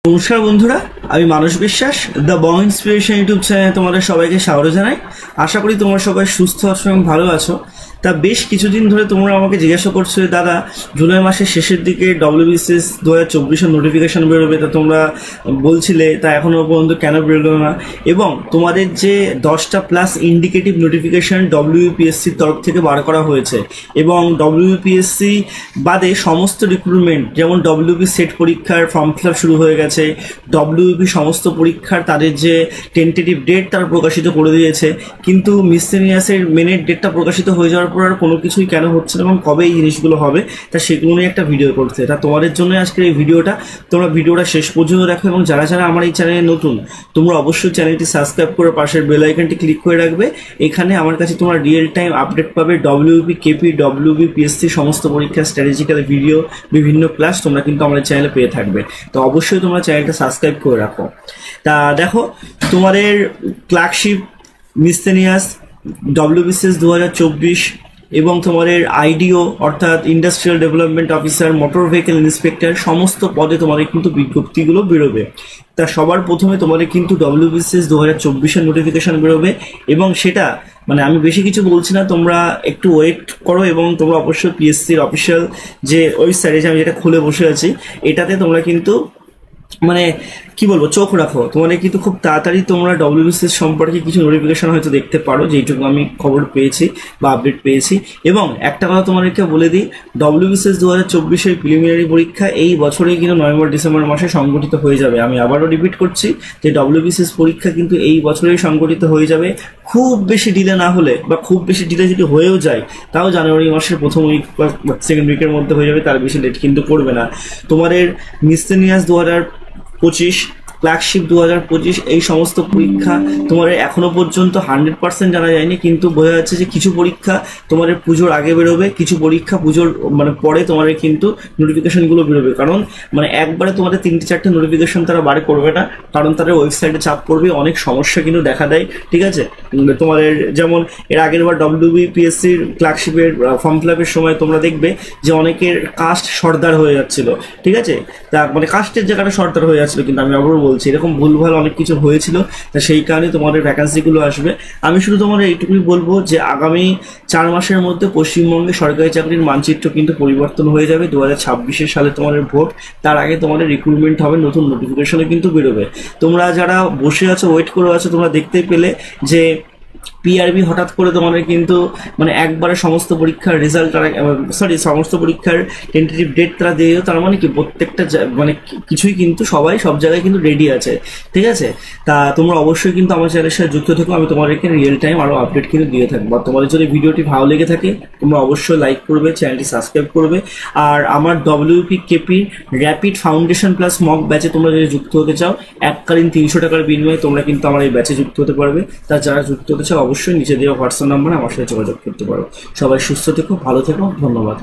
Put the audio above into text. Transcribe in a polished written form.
নমস্কার বন্ধুরা, আমি মানস বিশ্বাস দ্য বং ইন্সপিরেশন ইউটিউব চ্যানেলে তোমাদের সবাইকে স্বাগত জানাই। আশা করি তোমরা সবাই সুস্থ আছো এবং ভালো আছো। তা বেশ কিছুদিন ধরে তোমরা আমাকে জিজ্ঞাসা করছো, দাদা জুলাই মাসের শেষের দিকে ডব্লিউবিসিএস 2024-এর নোটিফিকেশন বেরোবে, তা তোমরা বলছিলে তা এখনো পর্যন্ত কেন বেরোলো না, এবং তোমাদের যে 10টা প্লাস ইন্ডিকেটিভ নোটিফিকেশন ডব্লিউপিএসসির তরফ থেকে বার করা হয়েছে, এবং ডব্লিউপিএসসি বাদে সমস্ত রিক্রুটমেন্ট যেমন ডব্লিউপি সেট পরীক্ষার ফর্ম ফিল আপ শুরু হয়ে গেছে, ডব্লিউপি সমস্ত পরীক্ষার তাদের যে টেন্টেটিভ ডেট তারা প্রকাশিত করে দিয়েছে, কিন্তু মিসসেলিনিয়াসের মেনের ডেটটা প্রকাশিত হয়ে যাওয়ার পর আর কোনো কিছুই কেন হচ্ছে না এবং কবে এই জিনিসগুলো হবে, তা সেগুলো নিয়ে একটা ভিডিও করতে। তা তোমাদের জন্য আজকের এই ভিডিওটা, তোমরা ভিডিওটা শেষ পর্যন্ত দেখো, এবং যারা যারা আমার এই চ্যানেলে নতুন তোমরা অবশ্যই চ্যানেলটি সাবস্ক্রাইব করে পাশের বেল আইকনটি ক্লিক করে রাখবে। এখানে আমার কাছে তোমরা রিয়েল টাইম আপডেট পাবে ডব্লিউপি, কেপি, ডব্লিউবি, পিএসসি সমস্ত পরীক্ষার স্ট্র্যাটেজিক্যাল ভিডিও, বিভিন্ন ক্লাস তোমরা কিন্তু আমাদের চ্যানেলে পেয়ে থাকবে। তো অবশ্যই তোমরা চ্যানেলটা সাবস্ক্রাইব করে রাখো। তা দেখো, তোমাদের ক্লার্কশিপ, মিসসেলিনিয়াস, ডব্লিউবিসিএস 2024 এবং তোমাদের আইডিও অর্থাৎ industrial development officer, motor vehicle inspector সমস্ত পদে তোমাদের কিন্তু বিজ্ঞপ্তিগুলো বেরোবে। তা সবার প্রথমে তোমাদের কিন্তু ডব্লিউবিসিএস 2024-এর নোটিফিকেশন বেরোবে, এবং সেটা মানে আমি বেশি কিছু বলছি না, তোমরা একটু ওয়েট করো, এবং তোমরা অবশ্যই পিএসসির অফিসিয়াল যে ওয়েবসাইটে আমি যেটা খুলে বসে আছি এটাতে তোমরা কিন্তু মানে কি বলবো, চোখ রাখো। তোমাদের কিন্তু খুব তাড়াতাড়ি তোমরা ডব্লিউবিসিএস সম্পর্কে কিছু নোটিফিকেশন হয়তো দেখতে পারো, যেইটুকু আমি খবর পেয়েছি বা আপডেট পেয়েছি। এবং একটা কথা তোমাদেরকে বলে দিই, ডব্লিউবিসিএস 2024-এর প্রিলিমিনারি পরীক্ষা এই বছরেই কিন্তু নভেম্বর-ডিসেম্বর মাসে সংগঠিত হয়ে যাবে। আমি আবারও রিপিট করছি যে ডব্লিউবিসিএস পরীক্ষা কিন্তু এই বছরেই সংগঠিত হয়ে যাবে, খুব বেশি ডিলে না হলে, বা খুব বেশি ডিলে যদি হয়েও যায় তাও জানুয়ারি মাসের প্রথম উইক বা সেকেন্ড উইকের মধ্যে হয়ে যাবে, তার বেশি লেট কিন্তু করবে না। তোমাদের মিসসেলিনিয়াস 2025, ক্লার্কশিপ 2025 এই সমস্ত পরীক্ষা তোমাদের এখনো পর্যন্ত 100% জানা যায়নি, কিন্তু বোঝা যাচ্ছে যে কিছু পরীক্ষা তোমাদের পুজোর আগে বেরোবে, কিছু পরীক্ষা পুজোর মানে পরে তোমাদের কিন্তু নোটিফিকেশনগুলো বেরোবে। কারণ মানে একবারে তোমাদের 3-4টে নোটিফিকেশন তারা বার করবে না, কারণ তাদের ওয়েবসাইটে চাপ পড়বে, অনেক সমস্যা কিন্তু দেখা দেয়। ঠিক আছে, তোমাদের যেমন এর আগের বার ডব্লিউবিপিএসসির ক্লার্কশিপের ফর্ম ফিল আপের সময় তোমরা দেখবে যে অনেকের কাস্ট সর্দার হয়ে যাচ্ছিল। ঠিক আছে, তা মানে কাস্টের জায়গাটা সর্দার হয়ে যাচ্ছিল, কিন্তু আমি আবারও বলছি এরকম ভুলভাল অনেক কিছু হয়েছিল। তা সেই কারণে তোমাদের ভ্যাকান্সিগুলো আসবে। আমি শুধু তোমাদের এইটুকুই বলবো যে আগামী 4 মাসের মধ্যে পশ্চিমবঙ্গে সরকারি চাকরির মানচিত্র কিন্তু পরিবর্তন হয়ে যাবে। 2026 সালে তোমাদের ভোট, তার আগে তোমাদের রিক্রুটমেন্ট হবে, নতুন নোটিফিকেশনে কিন্তু বেরোবে। তোমরা যারা বসে আছো, ওয়েট করে আছো, তোমরা দেখতে পেলে যে পিআরবি হঠাৎ করে তোমাদের কিন্তু মানে একবারে সমস্ত পরীক্ষার রেজাল্ট তারা সমস্ত পরীক্ষার টেন্টেটিভ ডেট তারা দিয়ে, তার মানে কি প্রত্যেকটা মানে কিছুই কিন্তু সবাই সব জায়গায় কিন্তু রেডি আছে। ঠিক আছে, তা তোমরা অবশ্যই কিন্তু আমার চ্যানেলের সাথে যুক্ত থেকো, আমি তোমাদেরকে রিয়েল টাইম আরও আপডেট কিন্তু দিয়ে থাকবো। আর তোমাদের যদি ভিডিওটি ভালো লেগে থাকে তোমরা অবশ্যই লাইক করবে, চ্যানেলটি সাবস্ক্রাইব করবে। আর আমার WP KP rapid foundation plus mock ব্যাচে তোমরা যদি যুক্ত হতে চাও, এককালীন 300 টাকার বিনিময়ে তোমরা কিন্তু আমার এই ব্যাচে যুক্ত হতে পারবে। তা যারা যুক্ত হতে চাও অবশ্যই নিচে দেওয়া হোয়াটসঅ্যাপ নাম্বারে আমার সাথে যোগাযোগ করতে পারো। সবাই সুস্থ থেকো, ভালো থেকো, ধন্যবাদ।